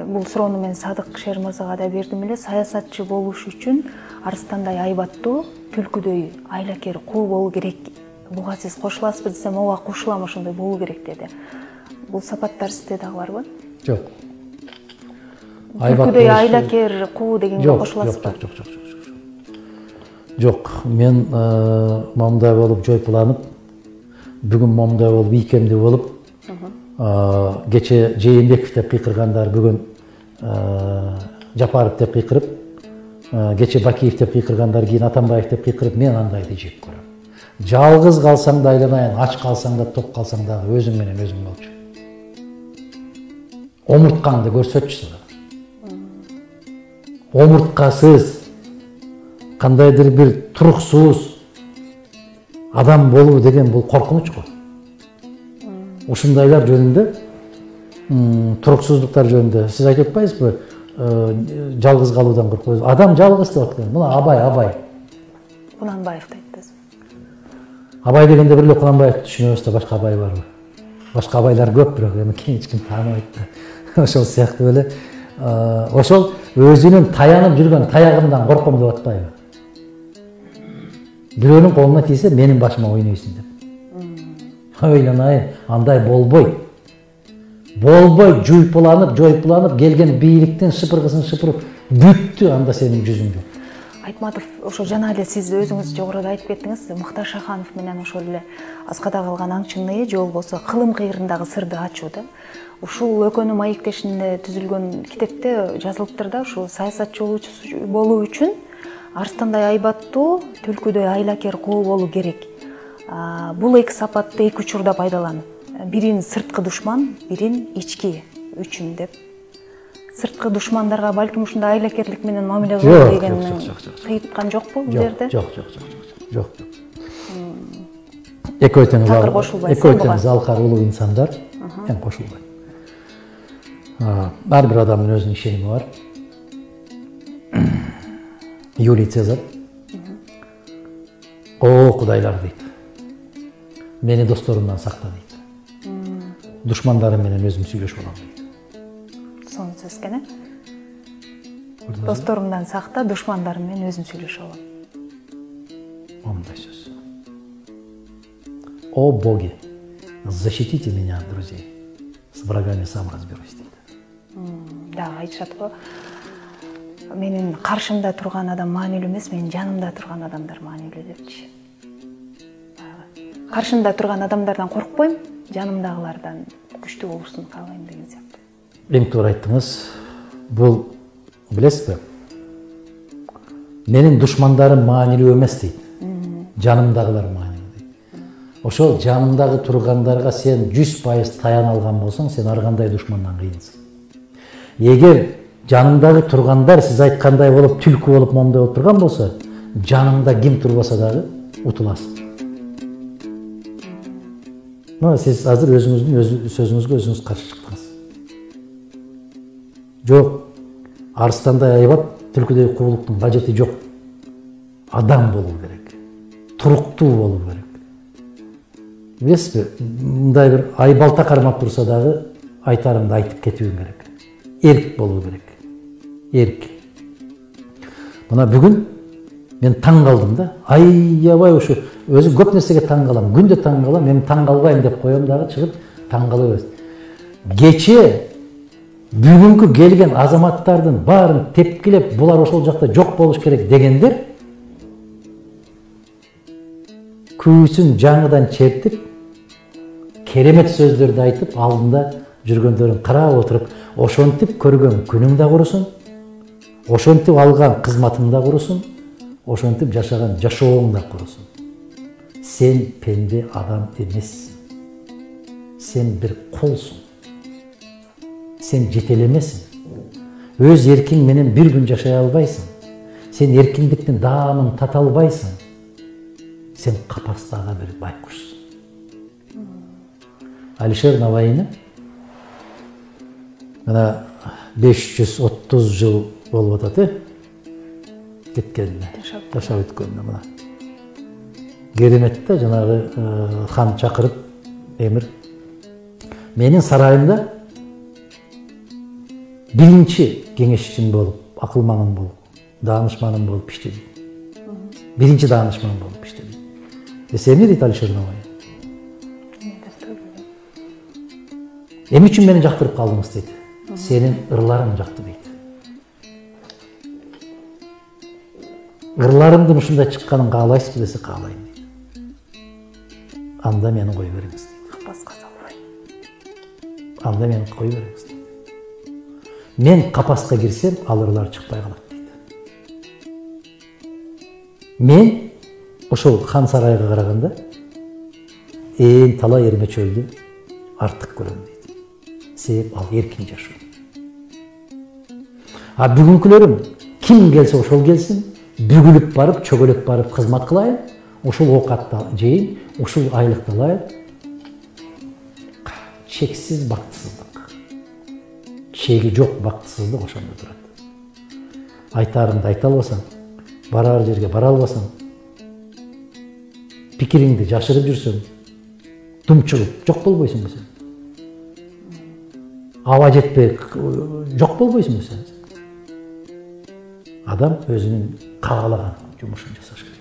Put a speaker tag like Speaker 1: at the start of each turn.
Speaker 1: бул суроону мен Садык Шермырзага да бердим эле. Саясатчы болуш үчүн арстандай айбаттуу, түлкүдөй айлакер кул болуу керек. Буга сиз кошуласызбы десем, ооба кошулам, ошондой болуу керек деди. Бул сапаттар сизде дагы барбы?
Speaker 2: Жок.
Speaker 1: Түлкүдөй айлакер кул дегенге кошуласызбы?
Speaker 2: Жок. Мен момундай болуп жойпуланып, бүгүн момундай болуп, ийкемдүү болуп, кече Жээнбеков деп кыйкыргандар бүгүн Жапаров деп кыйкырып, кече Бакиев деп кыйкыргандар кийин Атамбаев деп кыйкырып, мен андайды жек көрөм. Жалгыз калсаң да айланайын, ач калсаң да, тоқ калсаң да өзүң менен өзүң болчу. Омурткаңды көрсөтчү. Омурткасыз, кандайдыр бир туруксуз адам болуу деген бул коркунуч го. Ушундайлар жөнүндө, туруксуздуктар жөнүндө сиз айтып атпайсызбы? Жалгыз калуудан коркпойсуз. Адам жалгыз деп аткан. Мына Абай.
Speaker 1: Кунанбаевди айттыңыз.
Speaker 2: Абай дегенде бир эле Кунанбаевди түшүнөбүз да, башка Абай барбы? Башка Абайлар көп, бирок эми эч ким тааныбайт да. Ошол сыяктуу эле ошол өзүнүн таянып жүргөн таягымдан корком деп атпайбы? Бирөөнүн колуна тийсе, менин башыма ойнойсуң деп. Ойланайын, андай болбой. Жойпуланып, келген бийликтин шыпыргысын шыпырып, бүттү анда сенин жүзүңдө.
Speaker 1: Айтматов, ошо жана эле сиз өзүңүз жогоруда айтып кеттиңиз, Муктар Шаханов менен ошол эле аскада калган аңчыны же болбосо кылым кыйрындагы сырды ачуу да. Ушул экөөнүн маектешинде түзүлгөн китепте жазылыптыр да, ушу саясатчы болуу үчүн арстандай айбаттуу, түлкүдөй айлакер кул болуу керек. Бул эки сапатты эки учурда пайдаланып, бирин сырткы душман, бирин ички үчүн деп. Сырткы душмандарга балким ушундай айлакерлик менен мамиле кылуу деген кыйыткан жокпу бул жерде? Жок.
Speaker 2: Экөө тең алкар улуу инсандар, мен кошулбайм. Ар бир адамдын өзүнүн ишеними бар. Юлий Цезарь Кудайлар дейт. Мени досторумдан сакта дейт. Душмандарым менен өзүм сүйлөшүп алам дейт.
Speaker 1: Сонун сөз экен, досторумдан сакта, душмандарым менен өзүм сүйлөшүп алам.
Speaker 2: Мондай сөз. О боги, защитите меня от друзей. С врагами сам разберусь дейт. Да, айтышат го. Менин каршымда турган адам маанилүү эмес, менин жанымда турган адамдар маанилүү депчи. Каршымда турган адамдардан коркпойм, жанымдагылардан күчтүү болушун каалайм деген сыяктуу. Эң туура айттыңыз. Бул билесизби? Менин душмандарым маанилүү эмес дейт. Жанымдагылар маанилүү дейт. Ошол жанымдагы тургандарга сен 100% таяна алган болсоң, сен ар кандай душмандан кыйынсың. Эгер жанымдагы тургандар сиз айткандай болуп, түлкү болуп, момундай болуп турган болсо, жанымда ким турбаса дагы утуласың. Сиз азыр өзүңүздүн сөзүңүзгө өзүңүз каршы чыктыңыз. Жок, арстандай айбат, түлкүдөй куулуктун кажети жок. Адам болуу керек, туруктуу болуу керек. Билесизби, мындай бир айбалта кармап турса дагы айтарымды айтып кетүүм керек. Эрк болуу керек. Эрк. Мына бүгүн мен таң калдым да. Аябай ушу өзү көп нерсеге таң калам. Күндө таң калам, мен таң калбайм деп коем дагы, чыгып таң кала берет. Кече бүгүнкү келген азаматтардын баарын тепкилеп, булар ошол жакта жок болуш керек дегендер күүсүн жаңыдан чертип, керемет сөздөрдү айтып, алдында жүргөндөрүн карап отуруп, ошентип көргөн күнүң да курусун, ошентип алган кызматың да курусун, ошентип жашаган жашооң да курусун. Сен пенде адам эмессиң. Сен бир кулсуң. Сен жетелемесиң. Өз эркиң менен бир күн жашай албайсың. Сен эркиндиктин даамын тата албайсың. Сен капастагы бир байкушсуң. Алишер Наваини мына 530 жыл болуп атат, кеткенине, жашап өткөнүнө мына. Керемет да, жанагы хан чакырып, эмир. Менин сарайымда Birinci kеңешçin bolup, akılmanın bolup, danışmanın bolup иштедим. Birinci danışman bolup иштедим. Sen ne deydi Alişer Nomay? Эми үчүн мени жактырып калдыңыз дейт. Сенин ырларың жакты дейт. Ырларымдын ушундай чыкканын каалайсызбы десе каалайм дейт. Анда мени кой бериңиз дейт.
Speaker 1: Капаска салбай.
Speaker 2: Анда мени кой бериңиз дейт. Мен капаска кирсем, ал ырлар чыкпай калат дейт. Мен ошол хан сарайга караганда ээн талай эрме чөлдү артык көрөм дейт. Себеп ал эркин жашоо. А бүгүнкүлөрүм ким келсе ошол келсин, бүгүлүп барып, чөгөлөп барып кызмат кылайын, ошол оокатты жейин, ошол айлыкты алайын. Чексиз бактысыздык. Чеги жок бактысыздык ошондо турат. Айтарыңды айта албасаң, барар жерге бара албасаң, пикириңди жашырып жүрсөң, думчугуп жок болбойсуңбу сен? Аба жетпей жок болбойсуңбу сен? Адам өзүнүн каалаган жумушун жасаш керек.